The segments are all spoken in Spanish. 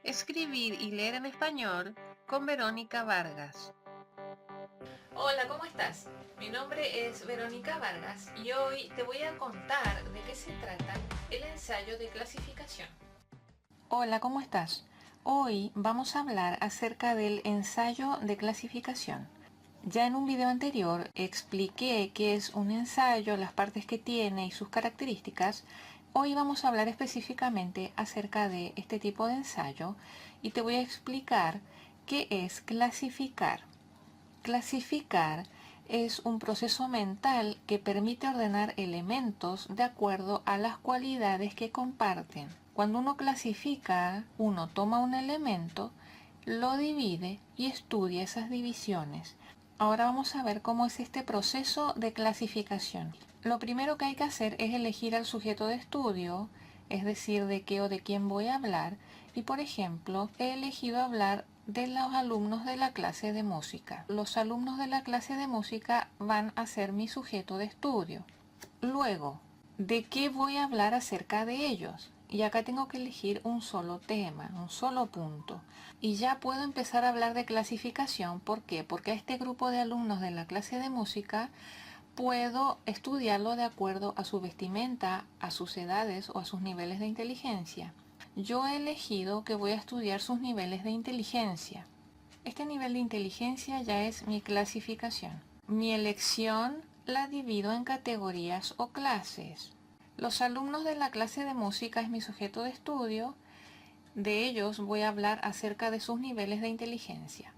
Escribir y leer en español con Verónica Vargas. Hola, ¿cómo estás? Mi nombre es Verónica Vargas y hoy te voy a contar de qué se trata el ensayo de clasificación. Hola, ¿cómo estás? Hoy vamos a hablar acerca del ensayo de clasificación. Ya en un video anterior expliqué qué es un ensayo, las partes que tiene y sus características. Hoy vamos a hablar específicamente acerca de este tipo de ensayo y te voy a explicar qué es clasificar. Clasificar es un proceso mental que permite ordenar elementos de acuerdo a las cualidades que comparten. Cuando uno clasifica, uno toma un elemento, lo divide y estudia esas divisiones. Ahora vamos a ver cómo es este proceso de clasificación. Lo primero que hay que hacer es elegir al sujeto de estudio, es decir, de qué o de quién voy a hablar. Y por ejemplo, he elegido hablar de los alumnos de la clase de música. Los alumnos de la clase de música van a ser mi sujeto de estudio. Luego, ¿de qué voy a hablar acerca de ellos? Y acá tengo que elegir un solo tema, un solo punto. Y ya puedo empezar a hablar de clasificación. ¿Por qué? Porque a este grupo de alumnos de la clase de música puedo estudiarlo de acuerdo a su vestimenta, a sus edades o a sus niveles de inteligencia. Yo he elegido que voy a estudiar sus niveles de inteligencia. Este nivel de inteligencia ya es mi clasificación. Mi elección la divido en categorías o clases. Los alumnos de la clase de música es mi sujeto de estudio. De ellos voy a hablar acerca de sus niveles de inteligencia.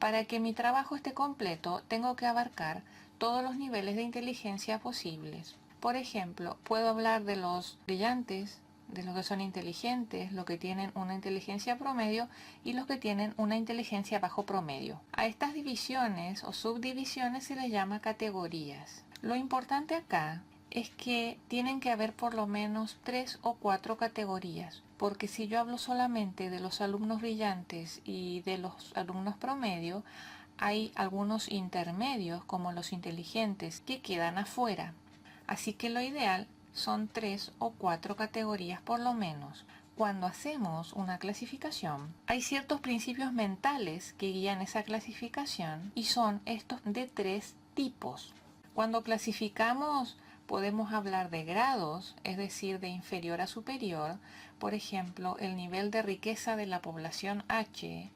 Para que mi trabajo esté completo, tengo que abarcar todos los niveles de inteligencia posibles. Por ejemplo, puedo hablar de los brillantes, de los que son inteligentes, los que tienen una inteligencia promedio y los que tienen una inteligencia bajo promedio. A estas divisiones o subdivisiones se les llama categorías. Lo importante acá es que tienen que haber por lo menos 3 o 4 categorías, porque si yo hablo solamente de los alumnos brillantes y de los alumnos promedio, hay algunos intermedios como los inteligentes que quedan afuera. Así que lo ideal son 3 o 4 categorías por lo menos. Cuando hacemos una clasificación, hay ciertos principios mentales que guían esa clasificación y son estos de 3 tipos. Cuando clasificamos podemos hablar de grados, es decir, de inferior a superior, por ejemplo, el nivel de riqueza de la población H,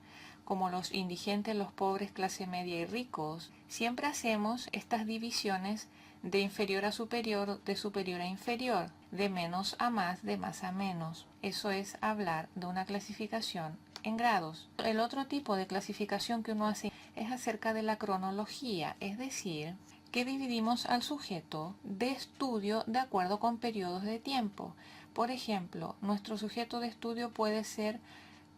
como los indigentes, los pobres, clase media y ricos. Siempre hacemos estas divisiones de inferior a superior, de superior a inferior, de menos a más, de más a menos. Eso es hablar de una clasificación en grados. El otro tipo de clasificación que uno hace es acerca de la cronología, es decir, que dividimos al sujeto de estudio de acuerdo con periodos de tiempo. Por ejemplo, nuestro sujeto de estudio puede ser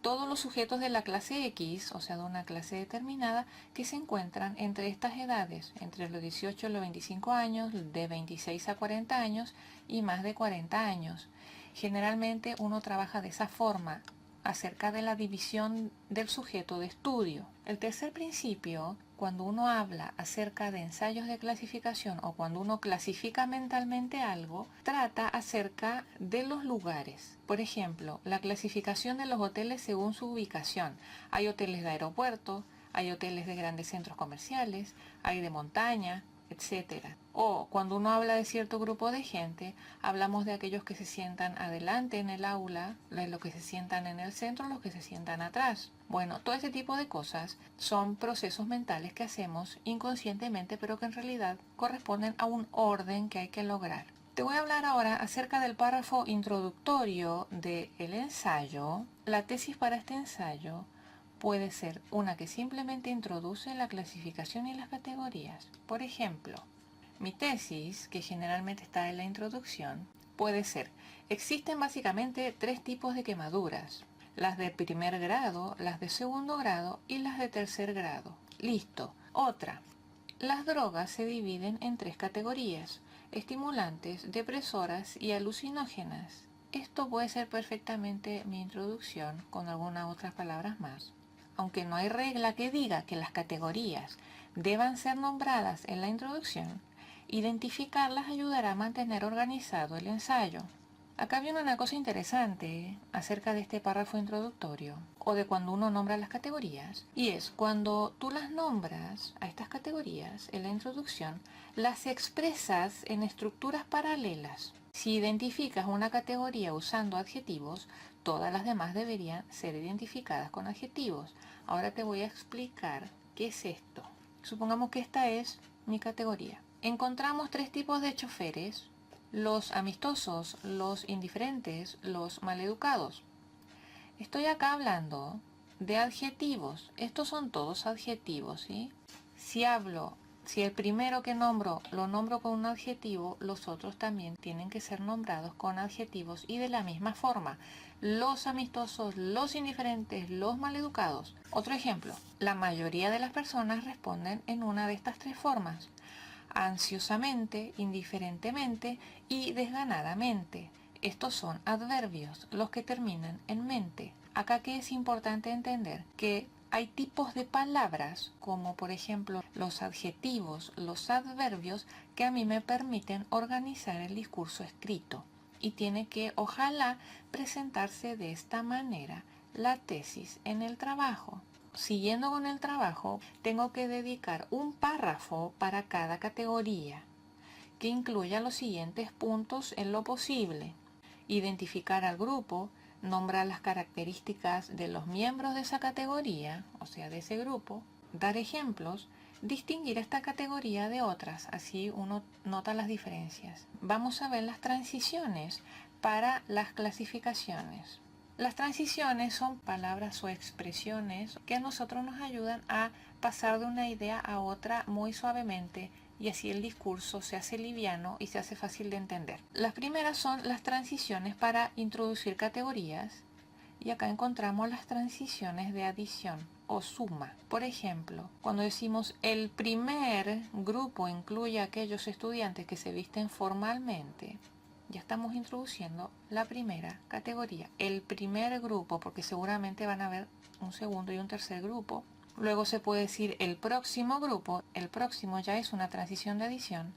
todos los sujetos de la clase X, o sea, de una clase determinada, que se encuentran entre estas edades, entre los 18 y los 25 años, de 26 a 40 años y más de 40 años. Generalmente uno trabaja de esa forma acerca de la división del sujeto de estudio. El tercer principio, cuando uno habla acerca de ensayos de clasificación o cuando uno clasifica mentalmente algo, trata acerca de los lugares. Por ejemplo, la clasificación de los hoteles según su ubicación. Hay hoteles de aeropuerto, hay hoteles de grandes centros comerciales, hay de montaña, etcétera. O cuando uno habla de cierto grupo de gente, hablamos de aquellos que se sientan adelante en el aula, de los que se sientan en el centro, los que se sientan atrás. Bueno, todo ese tipo de cosas son procesos mentales que hacemos inconscientemente, pero que en realidad corresponden a un orden que hay que lograr. Te voy a hablar ahora acerca del párrafo introductorio del ensayo. La tesis para este ensayo puede ser una que simplemente introduce la clasificación y las categorías. Por ejemplo, mi tesis, que generalmente está en la introducción, puede ser: existen básicamente 3 tipos de quemaduras: las de primer grado, las de segundo grado y las de tercer grado. Listo. Otra: las drogas se dividen en 3 categorías: estimulantes, depresoras y alucinógenas. Esto puede ser perfectamente mi introducción con algunas otras palabras más. Aunque no hay regla que diga que las categorías deban ser nombradas en la introducción, identificarlas ayudará a mantener organizado el ensayo. Acá viene una cosa interesante acerca de este párrafo introductorio o de cuando uno nombra las categorías, y es cuando tú las nombras a estas categorías en la introducción, las expresas en estructuras paralelas. Si identificas una categoría usando adjetivos, todas las demás deberían ser identificadas con adjetivos. Ahora te voy a explicar qué es esto. Supongamos que esta es mi categoría. Encontramos tres tipos de choferes: los amistosos, los indiferentes, los maleducados. Estoy acá hablando de adjetivos. Estos son todos adjetivos, ¿sí? Si el primero que nombro lo nombro con un adjetivo, los otros también tienen que ser nombrados con adjetivos y de la misma forma. Los amistosos, los indiferentes, los maleducados. Otro ejemplo, la mayoría de las personas responden en una de estas tres formas: ansiosamente, indiferentemente y desganadamente. Estos son adverbios, los que terminan en mente. Acá que es importante entender que hay tipos de palabras, como por ejemplo los adjetivos, los adverbios, que a mí me permiten organizar el discurso escrito. Y tiene que, ojalá, presentarse de esta manera la tesis en el trabajo. Siguiendo con el trabajo, tengo que dedicar un párrafo para cada categoría, que incluya los siguientes puntos en lo posible: identificar al grupo, nombrar las características de los miembros de esa categoría, o sea, de ese grupo, dar ejemplos, distinguir esta categoría de otras, así uno nota las diferencias. Vamos a ver las transiciones para las clasificaciones. Las transiciones son palabras o expresiones que a nosotros nos ayudan a pasar de una idea a otra muy suavemente, y así el discurso se hace liviano y se hace fácil de entender. Las primeras son las transiciones para introducir categorías, y acá encontramos las transiciones de adición o suma. Por ejemplo, cuando decimos el primer grupo incluye a aquellos estudiantes que se visten formalmente, ya estamos introduciendo la primera categoría, el primer grupo, porque seguramente van a haber un segundo y un tercer grupo. Luego se puede decir el próximo grupo, el próximo ya es una transición de adición.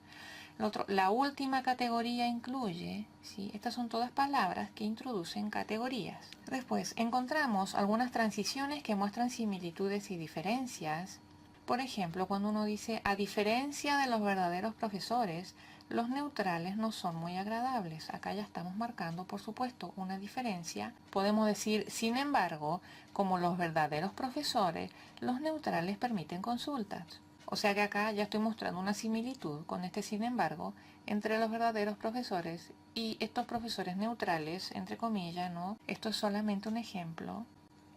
La última categoría incluye, ¿sí? Estas son todas palabras que introducen categorías. Después encontramos algunas transiciones que muestran similitudes y diferencias. Por ejemplo, cuando uno dice, a diferencia de los verdaderos profesores, los neutrales no son muy agradables. Acá ya estamos marcando, por supuesto, una diferencia. Podemos decir, sin embargo, como los verdaderos profesores, los neutrales permiten consultas. O sea que acá ya estoy mostrando una similitud con este sin embargo entre los verdaderos profesores y estos profesores neutrales, entre comillas, ¿no? Esto es solamente un ejemplo.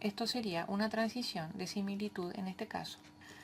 Esto sería una transición de similitud en este caso.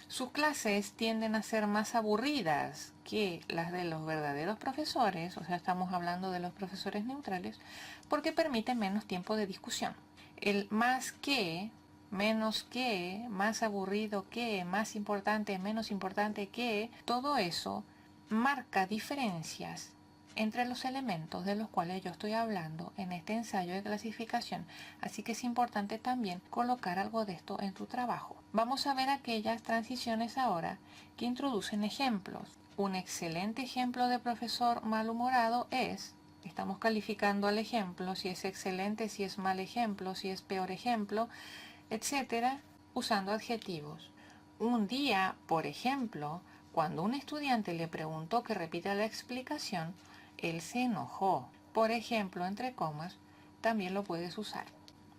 Sus clases tienden a ser más aburridas que las de los verdaderos profesores, o sea, estamos hablando de los profesores neutrales, porque permiten menos tiempo de discusión. El más que, menos que, más aburrido que, más importante, menos importante que, todo eso marca diferencias entre los elementos de los cuales yo estoy hablando en este ensayo de clasificación, así que es importante también colocar algo de esto en tu trabajo. Vamos a ver aquellas transiciones ahora que introducen ejemplos. Un excelente ejemplo de profesor malhumorado es, estamos calificando al ejemplo, si es excelente, si es mal ejemplo, si es peor ejemplo, etcétera, usando adjetivos. Un día, por ejemplo, cuando un estudiante le preguntó que repita la explicación, él se enojó. Por ejemplo, entre comas, también lo puedes usar.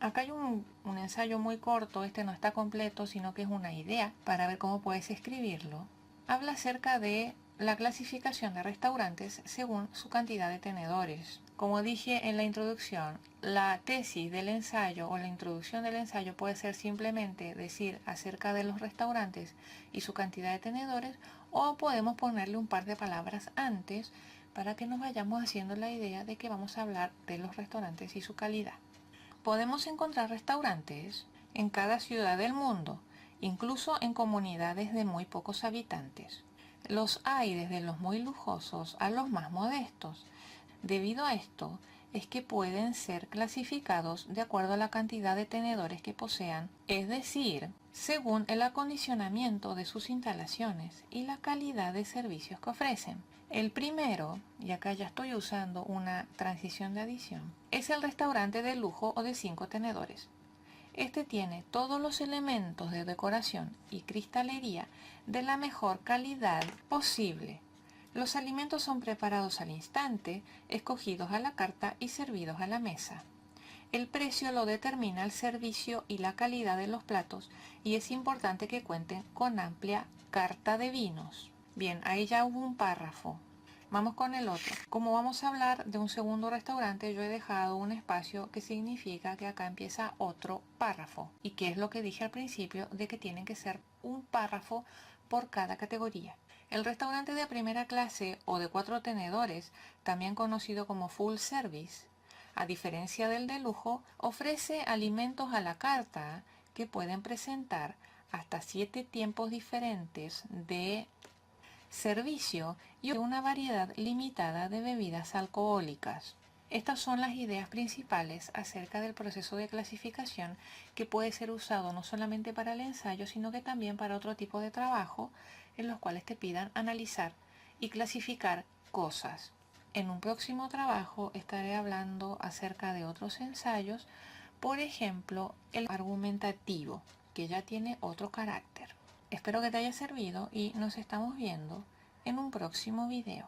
Acá hay un ensayo muy corto, este no está completo, sino que es una idea para ver cómo puedes escribirlo. Habla acerca de la clasificación de restaurantes según su cantidad de tenedores. Como dije en la introducción, la tesis del ensayo o la introducción del ensayo puede ser simplemente decir acerca de los restaurantes y su cantidad de tenedores, o podemos ponerle un par de palabras antes para que nos vayamos haciendo la idea de que vamos a hablar de los restaurantes y su calidad. Podemos encontrar restaurantes en cada ciudad del mundo, incluso en comunidades de muy pocos habitantes. Los hay desde los muy lujosos a los más modestos. Debido a esto, es que pueden ser clasificados de acuerdo a la cantidad de tenedores que posean, es decir, según el acondicionamiento de sus instalaciones y la calidad de servicios que ofrecen. El primero, y acá ya estoy usando una transición de adición, es el restaurante de lujo o de 5 tenedores. Este tiene todos los elementos de decoración y cristalería de la mejor calidad posible. Los alimentos son preparados al instante, escogidos a la carta y servidos a la mesa. El precio lo determina el servicio y la calidad de los platos y es importante que cuenten con amplia carta de vinos. Bien, ahí ya hubo un párrafo. Vamos con el otro. Como vamos a hablar de un segundo restaurante, yo he dejado un espacio que significa que acá empieza otro párrafo. ¿Y qué es lo que dije al principio de que tienen que ser un párrafo por cada categoría? El restaurante de primera clase o de 4 tenedores, también conocido como full service, a diferencia del de lujo, ofrece alimentos a la carta que pueden presentar hasta 7 tiempos diferentes de servicio y una variedad limitada de bebidas alcohólicas. Estas son las ideas principales acerca del proceso de clasificación que puede ser usado no solamente para el ensayo, sino que también para otro tipo de trabajo en los cuales te pidan analizar y clasificar cosas. En un próximo trabajo estaré hablando acerca de otros ensayos, por ejemplo, el argumentativo, que ya tiene otro carácter. Espero que te haya servido y nos estamos viendo en un próximo video.